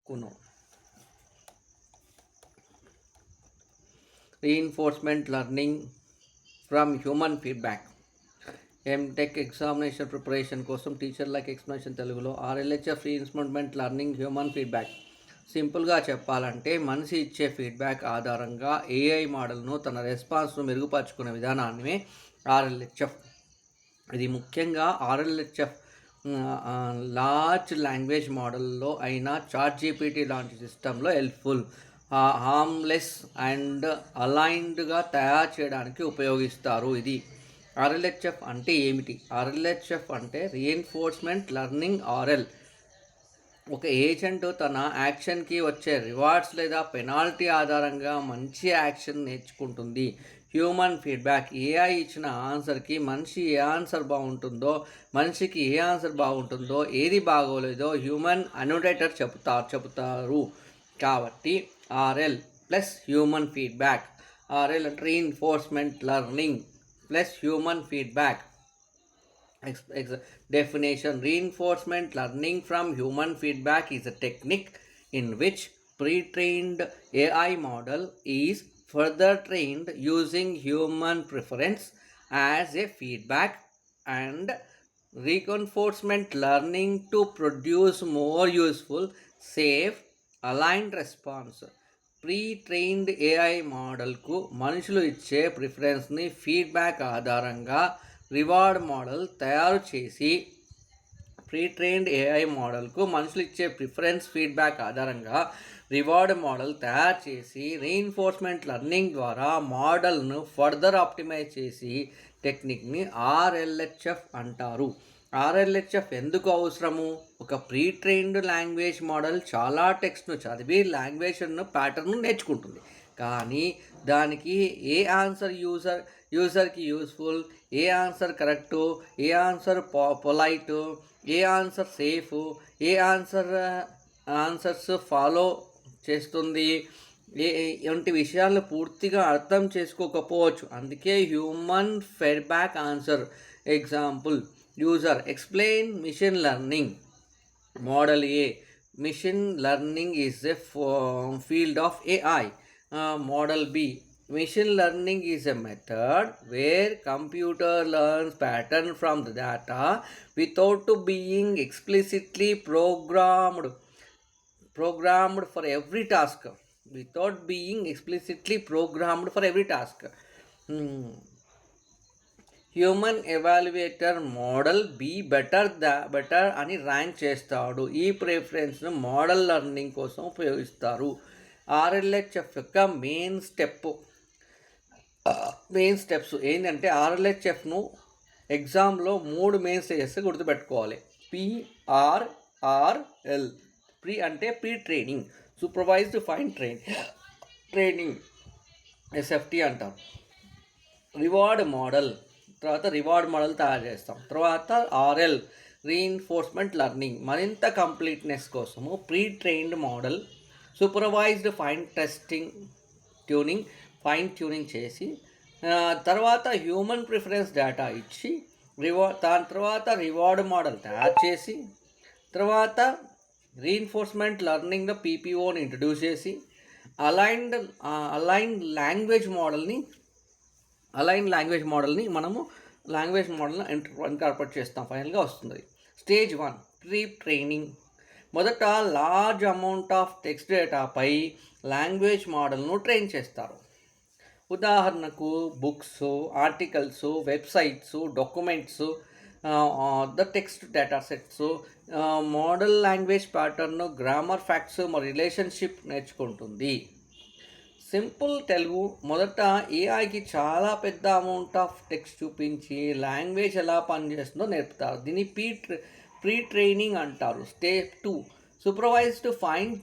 Kuno. Reinforcement learning from human feedback. MTech examination preparation కోసం టీచర్లకు explanation తెలుగులో RLHF reinforcement learning human feedback. సింపుల్గా చెప్పాలంటే మనిషి ఇచ్చే ఫీడ్బ్యాక్ ఆధారంగా ఏఐ మోడల్ను తన రెస్పాన్స్ను మెరుగుపరుచుకునే విధానాన్ని ఆర్ఎల్హెచ్ఎఫ్. ఇది ముఖ్యంగా ఆర్ఎల్హెచ్ఎఫ్ లార్జ్ లాంగ్వేజ్ మోడల్లో అయిన చాట్‌జీపీటీ లాంటి సిస్టంలో హెల్ప్ఫుల్, హార్మ్లెస్ అండ్ అలైన్డ్గా తయారు చేయడానికి ఉపయోగిస్తారు. ఇది ఆర్ఎల్హెచ్ఎఫ్ అంటే ఏమిటి? ఆర్ఎల్హెచ్ఎఫ్ అంటే రీఎన్ఫోర్స్మెంట్ లెర్నింగ్ ఆర్ఎల్. ఒక ఏజెంట్ తన యాక్షన్కి వచ్చే రివార్డ్స్ లేదా పెనాల్టీ ఆధారంగా మంచి యాక్షన్ నేర్చుకుంటుంది. Human feedback. ఏఐ ఇచ్చిన ఆన్సర్కి మనిషి ఏ ఆన్సర్ మనిషికి ఏ ఆన్సర్ బాగుంటుందో, ఏది బాగోలేదో హ్యూమన్ అనోటేటర్ చెబుతారు. కాబట్టి RL plus human feedback. RL అంటే reinforcement learning plus human feedback. Definition: reinforcement learning from human feedback is a technique in which pre-trained AI model is further trained using human preference as a feedback and reinforcement learning to produce more useful, safe, aligned response. Pretrained AI మోడల్కు మనుషులు ఇచ్చే ప్రిఫరెన్స్ని feedback ఆధారంగా reward model తయారు చేసి pretrained AI మోడల్కు మనుషులు ఇచ్చే ప్రిఫరెన్స్ ఫీడ్బ్యాక్ ఆధారంగా రివార్డ్ మోడల్ తయారు చేసి రీఇన్ఫోర్స్మెంట్ లెర్నింగ్ ద్వారా మోడల్ను ఫర్దర్ ఆప్టిమైజ్ చేసి టెక్నిక్ని ఆర్ఎల్హెచ్ఎఫ్ అంటారు. ఆర్ఎల్హెచ్ఎఫ్ ఎందుకు అవసరము? ఒక ప్రీ ట్రైన్డ్ లాంగ్వేజ్ మోడల్ చాలా టెక్స్ట్ను చదివి లాంగ్వేజ్ను ప్యాటర్న్ను నేర్చుకుంటుంది. కానీ దానికి ఏ ఆన్సర్ యూజర్కి యూస్ఫుల్, ఏ ఆన్సర్ కరెక్టు, ఏ ఆన్సర్ పొలైటు, ఏ ఆన్సర్ సేఫ్, ఏ ఆన్సర్స్ ఫాలో చేస్తుంది, వంటి విషయాలను పూర్తిగా అర్థం చేసుకోకపోవచ్చు. అందుకే human feedback answer. Example: user explain machine learning. Model A. Machine learning is a field of AI. Model B. Machine learning is a method where computer learns pattern from the data without being explicitly programmed for every task. Human evaluator model be better అని rank చేస్తాడు. ఈ ప్రిఫరెన్స్ను model learning కోసం ఉపయోగిస్తారు. ఆర్ఎల్హెచ్ఎఫ్ యొక్క main steps ఏంటంటే, ఆర్ఎల్హెచ్ఎఫ్ను ఎగ్జామ్లో 3 main stages గుర్తుపెట్టుకోవాలి. PRRL. Pre అంటే pre training, supervised fine training SFT అంటాం. రివార్డ్ మోడల్ తయారు చేస్తాం. తర్వాత RL రీఇన్ఫోర్స్మెంట్ లెర్నింగ్, మరింత కంప్లీట్నెస్ కోసము pre trained model supervised fine tuning చేసి, తర్వాత హ్యూమన్ ప్రిఫరెన్స్ డేటా ఇచ్చి దాని తర్వాత రివార్డ్ మోడల్ తయారు చేసి, తర్వాత రీఇన్ఫోర్స్మెంట్ లెర్నింగ్లో PPOని ఇంట్రడ్యూస్ చేసి అలైన్ లాంగ్వేజ్ మనము లాంగ్వేజ్ మోడల్ని ఇన్కార్పొరేట్ చేస్తాం. ఫైనల్గా వస్తుంది స్టేజ్ 1 ప్రీ ట్రైనింగ్. మొదట లార్జ్ అమౌంట్ ఆఫ్ టెక్స్ట్ డేటాపై లాంగ్వేజ్ మోడల్ను ట్రైన్ చేస్తారు. ఉదాహరణకు books, articles, websites, documents, the text data sets. Model language pattern, grammar, facts మరియు రిలేషన్షిప్ నేర్చుకుంటుంది. సింపుల్ తెలుగు: మొదట ఏఐకి చాలా పెద్ద అమౌంట్ ఆఫ్ టెక్స్ట్ చూపించి లాంగ్వేజ్ ఎలా పనిచేస్తుందో నేర్పుతారు. దీన్ని ప్రీ ట్రైనింగ్ అంటారు. Step 2 supervised fine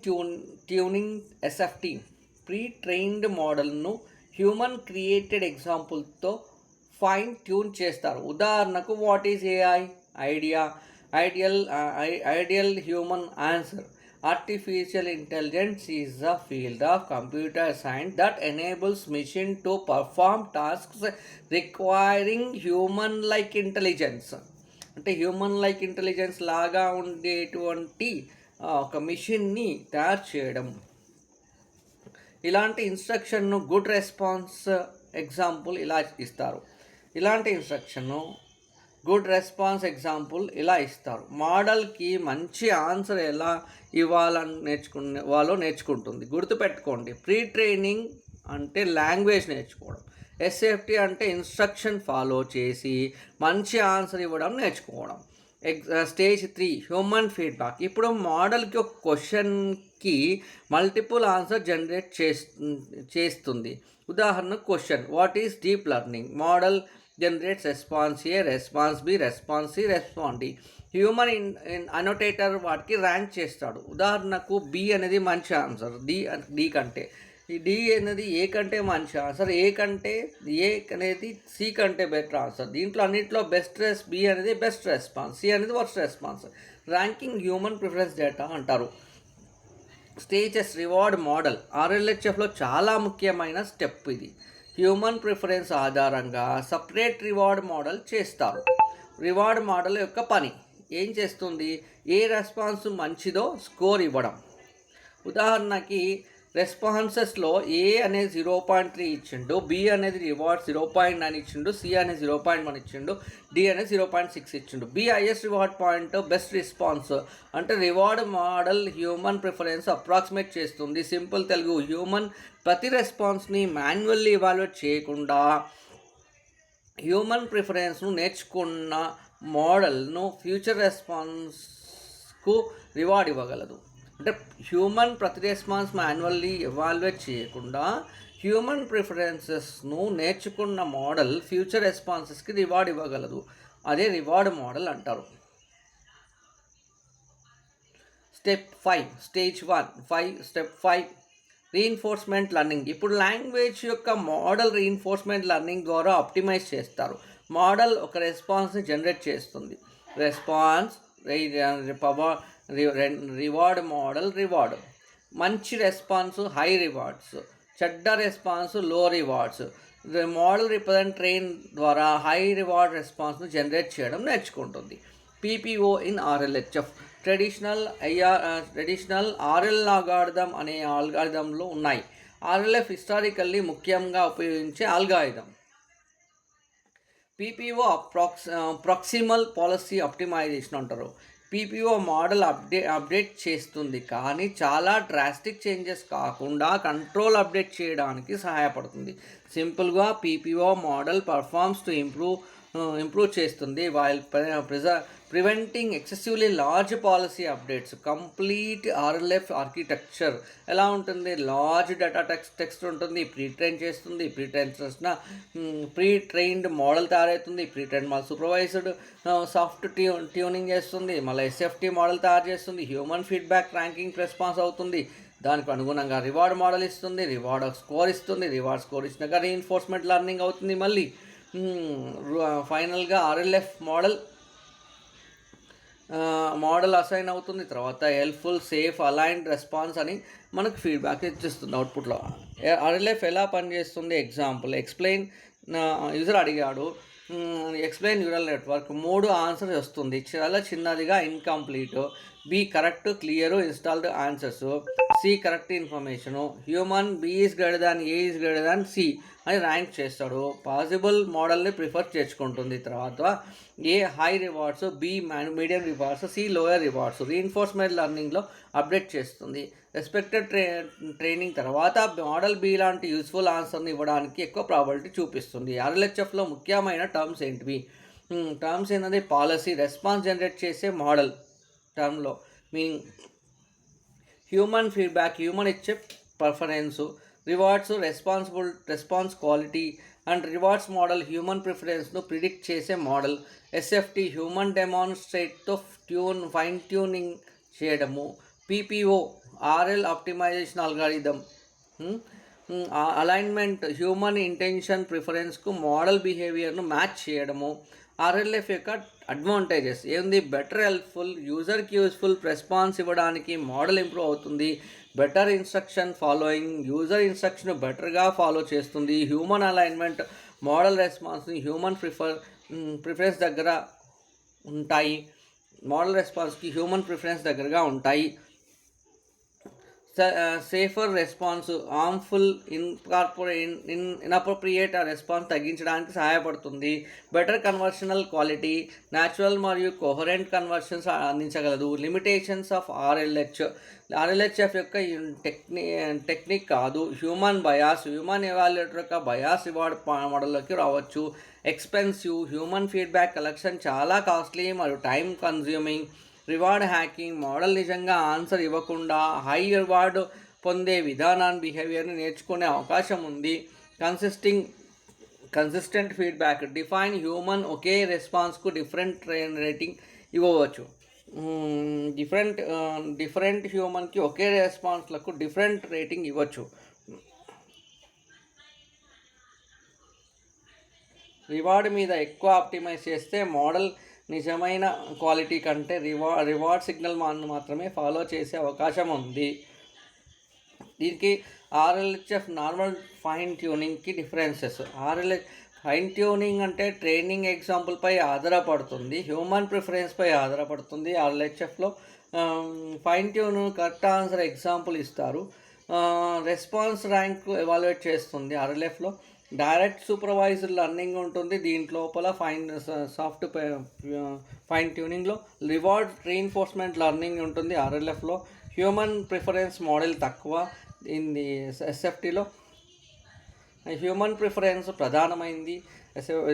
tuning SFT. Pre trained మోడల్ను హ్యూమన్ క్రియేటెడ్ ఎగ్జాంపుల్తో ఫైన్ ట్యూన్ చేస్తారు. ఉదాహరణకు, what is AI? Ideal human answer. Artificial intelligence is a field of computer science that enables machine to perform tasks requiring human-like intelligence. అంటే human like intelligence లాగా ఉండేటువంటి ఒక మిషన్ని తయారు చేయడం. ఇలాంటి ఇన్స్ట్రక్షన్ను గుడ్ రెస్పాన్స్ ఎగ్జాంపుల్ ఇలా ఇస్తారు. ఇలాంటి ఇన్స్ట్రక్షన్ను గుడ్ రెస్పాన్స్ ఎగ్జాంపుల్ ఇలా ఇస్తారు. మోడల్కి మంచి ఆన్సర్ ఎలా ఇవ్వాలని నేర్చుకుంటుంది. గుర్తుపెట్టుకోండి, ప్రీ ట్రైనింగ్ అంటే లాంగ్వేజ్ నేర్చుకోవడం, ఎస్ఎఫ్టీ అంటే ఇన్స్ట్రక్షన్ ఫాలో చేసి మంచి ఆన్సర్ ఇవ్వడం నేర్చుకోవడం. Stage 3 human feedback. ఇప్పుడు మోడల్కి ఒక క్వశ్చన్కి మల్టిపుల్ ఆన్సర్ జనరేట్ చేస్తుంది. ఉదాహరణ question, what is deep learning? Model generates response A, response B, response C, response D. Human annotator వాటికి ర్యాంక్ చేస్తాడు. ఉదాహరణకు బి అనేది మంచి ఆన్సర్ డి కంటే, ఈ డి అనేది ఏ కంటే మంచి ఆన్సర్, ఏ అనేది సి కంటే బెటర్ ఆన్సర్. దీంట్లో అన్నింటిలో బి అనేది బెస్ట్ రెస్పాన్స్, సి అనేది worst response. Ranking human preference data అంటారు. Stages reward model. RLHFలో చాలా ముఖ్యమైన స్టెప్ ఇది. హ్యూమన్ ప్రిఫరెన్స్ ఆధారంగా సపరేట్ రివార్డ్ మోడల్ చేస్తారు. రివార్డ్ మోడల్ యొక్క పని ఏం చేస్తుంది? ఏ రెస్పాన్స్ మంచిదో స్కోర్ ఇవ్వడం. ఉదాహరణకి రెస్పాన్సెస్లో ఏ అనేది 0.3 ఇచ్చిండు, బి అనేది రివార్డ్ 0.9 ఇచ్చిండు, సి అనేది 0.1 ఇచ్చిండు, డి అనేది 0.6 ఇచ్చిండు. B highest reward point, best response. అంటే reward model human preference approximate చేస్తుంది. సింపుల్ తెలుగు, హ్యూమన్ ప్రతి రెస్పాన్స్ని మాన్యువల్లీ ఇవాల్యుయేట్ చేయకుండా హ్యూమన్ ప్రిఫరెన్స్ను నేర్చుకున్న మోడల్ను ఫ్యూచర్ రెస్పాన్స్కు రివార్డ్ ఇవ్వగలదు. అంటే హ్యూమన్ ప్రతి రెస్పాన్స్ మాన్యువల్లీ ఎవాల్యుయేట్ చేయకుండా హ్యూమన్ ప్రిఫరెన్సెస్ను నేర్చుకున్న మోడల్ ఫ్యూచర్ రెస్పాన్సెస్కి రివార్డ్ ఇవ్వగలదు. అదే రివార్డ్ మోడల్ అంటారు. Step 5 stage 1 step 5 reinforcement learning. ఇప్పుడు లాంగ్వేజ్ యొక్క మోడల్ రీఇన్ఫోర్స్మెంట్ లెర్నింగ్ ద్వారా ఆప్టిమైజ్ చేస్తారు. మోడల్ ఒక రెస్పాన్స్ని జనరేట్ చేస్తుంది. Response reward model reward. మంచి రెస్పాన్స్ హై రివార్డ్స్, చెడ్డ response low rewards. Model represent train ద్వారా హై రివార్డ్ రెస్పాన్స్ను జనరేట్ చేయడం నేర్చుకుంటుంది. PPO in RLHF. Traditional RL algorithm అనే అల్గారిథంలు ఉన్నాయి. RLF హిస్టారికల్లీ ముఖ్యంగా ఉపయోగించే algorithm. PPO proximal policy optimization అంటారు. PPO మోడల్ అప్డేట్ చేస్తుంది, కానీ చాలా డ్రాస్టిక్ చేంజెస్ కాకుండా కంట్రోల్ అప్డేట్ చేయడానికి సహాయపడుతుంది. సింపుల్గా PPO model performs to improve చేస్తుంది while preventing excessively large policy updates. Complete RLF architecture ఎలా ఉంటుంది? లార్జ్ డేటా టెక్స్ట్ ఉంటుంది, ప్రీ-ట్రైన్ చేస్తుంది, ప్రీ-ట్రైన్డ్ మోడల్ తయారవుతుంది, ప్రీ-ట్రైన్ మళ్ళీ సూపర్వైజ్డ్ సాఫ్ట్ ట్యూనింగ్ చేస్తుంది, మళ్ళీ SFT మోడల్ తయారు చేస్తుంది, హ్యూమన్ ఫీడ్బ్యాక్ ర్యాంకింగ్ రెస్పాన్స్ అవుతుంది, దానికి అనుగుణంగా రివార్డ్ మోడల్ ఇస్తుంది, రివార్డ్ స్కోర్ ఇస్తుంది, రివార్డ్ స్కోర్ ఇచ్చినాక రీఇన్ఫోర్స్మెంట్ లెర్నింగ్ అవుతుంది. మళ్ళీ ఫైనల్గా RLF మోడల్ అసైన్ అవుతుంది. తర్వాత హెల్ప్ఫుల్, సేఫ్, అలైన్డ్ రెస్పాన్స్ అని మనకు ఫీడ్బ్యాక్ ఇచ్చిస్తుంది అవుట్పుట్లో. RLF ఎలా పనిచేస్తుంది? Example, explain. యూజర్ అడిగాడు, ఎక్స్ప్లెయిన్ న్యూరల్ నెట్వర్క్. 3 ఆన్సర్స్ వస్తుంది. చాలా చిన్నదిగా incomplete, B correct clear installed answers, C correct information. Human B is greater than A is greater than C అని ర్యాంక్ చేస్తాడు. పాసిబుల్ మోడల్ని ప్రిఫర్ చేసుకుంటుంది. తర్వాత A high rewards, B medium rewards, C lower rewards. Reinforcement లెర్నింగ్లో update చేస్తుంది. Respected training తర్వాత model B లాంటి useful ఆన్సర్ని ఇవ్వడానికి ఎక్కువ ప్రాబిలిటీ చూపిస్తుంది. RLHFలో ముఖ్యమైన టర్మ్స్ ఏంటివి? టర్మ్స్ ఏంటంటే పాలసీ, రెస్పాన్స్ జనరేట్ చేసే మోడల్ టర్మ్లో మీనింగ్, హ్యూమన్ ఫీడ్బ్యాక్, హ్యూమన్ ఇచ్చే preference, rewards response quality and rewards model human ప్రిఫరెన్స్ను ప్రిడిక్ట్ చేసే మోడల్. SFT హ్యూమన్ డెమాన్స్ట్రేట్తో ఫైన్ ట్యూనింగ్ చేయడము. PPO RL optimization algorithm. Alignment human intention ప్రిఫరెన్స్కు మోడల్ బిహేవియర్ను మ్యాచ్ చేయడము. RLF యొక్క అడ్వాంటేజెస్ ఏంది? బెటర్ హెల్ప్ఫుల్, యూజర్కి యూస్ఫుల్ రెస్పాన్స్ ఇవ్వడానికి మోడల్ ఇంప్రూవ్ అవుతుంది. Better instruction following, user instruction బెటర్గా ఫాలో చేస్తుంది. Human alignment, model రెస్పాన్స్ని human preference దగ్గర ఉంటాయి. మోడల్ రెస్పాన్స్కి హ్యూమన్ ప్రిఫరెన్స్ దగ్గరగా ఉంటాయి. Safer response, harmful inappropriate response తగ్గించడానికి సహాయపడుతుంది. బెటర్ కన్వర్షనల్ క్వాలిటీ, న్యాచురల్ మరియు కోహరెంట్ కన్వర్షన్స్ అందించగలదు. లిమిటేషన్స్ ఆఫ్ ఆర్ఎల్హెచ్ఎఫ్ యొక్క టెక్నిక్ కాదు, హ్యూమన్ బయాస్. హ్యూమన్ ఎవాల్యుయేటర్ యొక్క బయాస్ రివార్డ్ మోడల్లోకి రావచ్చు. ఎక్స్పెన్సివ్, హ్యూమన్ ఫీడ్బ్యాక్ కలెక్షన్ చాలా కాస్ట్లీ మరియు time consuming. Reward hacking, model నిజంగా ఆన్సర్ ఇవ్వకుండా హై రివార్డు పొందే విధానాన్ని, బిహేవియర్ని నేర్చుకునే అవకాశం ఉంది. కన్సిస్టెంట్ ఫీడ్బ్యాక్, డిఫైన్ హ్యూమన్ ఒకే రెస్పాన్స్కు డిఫరెంట్ రేటింగ్ ఇవ్వవచ్చు. డిఫరెంట్ హ్యూమన్కి ఒకే రెస్పాన్స్లకు డిఫరెంట్ రేటింగ్ ఇవ్వచ్చు. రివార్డ్ మీద ఎక్కువ ఆప్టిమైజ్ చేస్తే మోడల్ నిజమైన క్వాలిటీ కంటే రివార్డ్ సిగ్నల్ మాత్రమే ఫాలో చేసే అవకాశం ఉంది. దీనికి ఆర్ఎల్హెచ్ఎఫ్ నార్మల్ ఫైన్ ట్యూనింగ్కి డిఫరెన్సెస్. ఫైన్ ట్యూనింగ్ అంటే ట్రైనింగ్ ఎగ్జాంపుల్పై ఆధారపడుతుంది, హ్యూమన్ ప్రిఫరెన్స్పై ఆధారపడుతుంది. ఆర్ఎల్హెచ్ఎఫ్లో fine tune correct answer example ఇస్తారు. రెస్పాన్స్ ర్యాంక్ ఎవాల్యుయేట్ చేస్తుంది. ఆర్ఎల్ఎఫ్లో డైరెక్ట్ సూపర్వైజ్డ్ లెర్నింగ్ ఉంటుంది. దీంట్లోపల సాఫ్ట్ ఫైన్ ట్యూనింగ్లో రివార్డ్ రీఇన్ఫోర్స్మెంట్ లెర్నింగ్ ఉంటుంది. ఆర్ఎల్ఎఫ్లో హ్యూమన్ ప్రిఫరెన్స్ మోడల్ తక్కువ. ఎస్ఎఫ్టీలో హ్యూమన్ ప్రిఫరెన్స్ ప్రధానమైంది.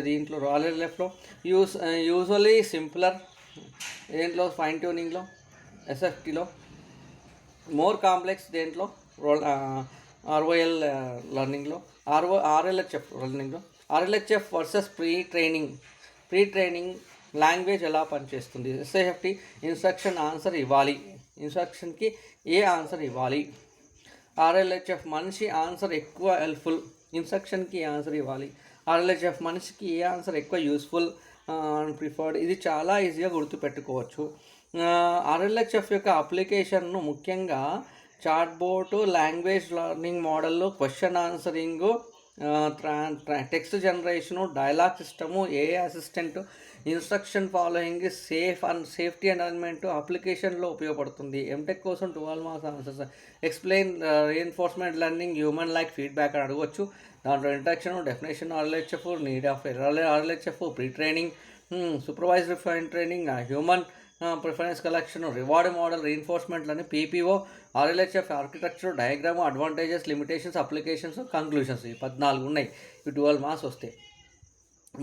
దీంట్లో ఆర్ఎల్ఎఫ్లో యూజువలీ సింప్లర్. దేంట్లో ఫైన్ ట్యూనింగ్లో. ఎస్ఎఫ్టీలో మోర్ కాంప్లెక్స్. దేంట్లో ఆర్ఓఎల్ లెర్నింగ్లో. ఆర్ఎల్హెచ్ఎఫ్ లెర్నింగ్లో. RLHF versus pre training language ఎలా పనిచేస్తుంది. ఎస్ఐఎఫ్టీ ఇన్స్ట్రక్షన్ ఆన్సర్ ఇవ్వాలి, ఇన్స్ట్రక్షన్కి ఏ ఆన్సర్ ఇవ్వాలి. ఆర్ఎల్హెచ్ఎఫ్ మనిషి ఆన్సర్ ఎక్కువ హెల్ప్ఫుల్, ఇన్స్ట్రక్షన్కి ఆన్సర్ ఇవ్వాలి. ఆర్ఎల్హెచ్ఎఫ్ మనిషికి ఏ ఆన్సర్ ఎక్కువ యూస్ఫుల్ ప్రిఫర్డ్. ఇది చాలా ఈజీగా గుర్తుపెట్టుకోవచ్చు. ఆర్ఎల్హెచ్ఎఫ్ యొక్క అప్లికేషన్ను ముఖ్యంగా చాట్బోటు, లాంగ్వేజ్ లెర్నింగ్ మోడల్లో, question answering, text generation, dialog system, AI assistant, instruction following, safety alignment అప్లికేషన్లో ఉపయోగపడుతుంది. ఎంటెక్ కోసం 12 marks answers. Explain reinforcement learning, human like feedback అని అడగవచ్చు. దాంట్లో introduction, definition RLHF, need of RLHF, pre training, supervised fine training, human preference collection, reward model, రీఎన్ఫోర్స్మెంట్లని, PPO, RLHF architecture, diagram, advantages, limitations, applications, conclusions. ఈ 14 ఉన్నాయి. ఇవి 12 మార్క్స్ వస్తాయి.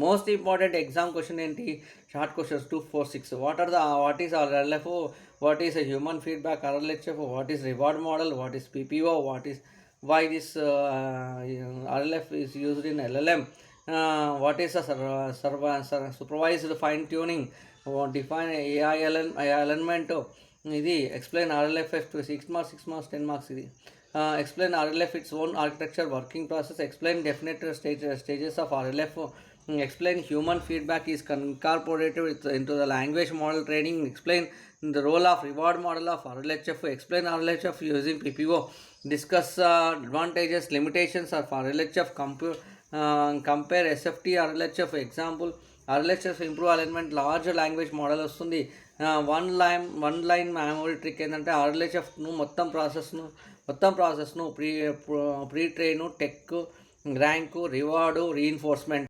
Most important exam question ఏంటి? Short questions 2, 4, 6. What is RLF, what is human feedback RLHF, what is reward model, what is PPO, why this RLF is used in LLM, what is a supervised fine tuning, define AI alignment, ఇది explain RLF 6 marks 10 marks. ఇది explain RLF its own architecture, working process, explain definite stages of RLF, explain human feedback is incorporated into the language model training, explain the role of reward model of RLHF, explain RLHF using PPO, discuss advantages, limitations of RLHF, compare SFT RLHF example. RLHF improve alignment, large language model వస్తుంది. One line memory trick ఏంటంటే RLHFను మొత్తం ప్రాసెస్ను pre train, tech, rank, reward, reinforcement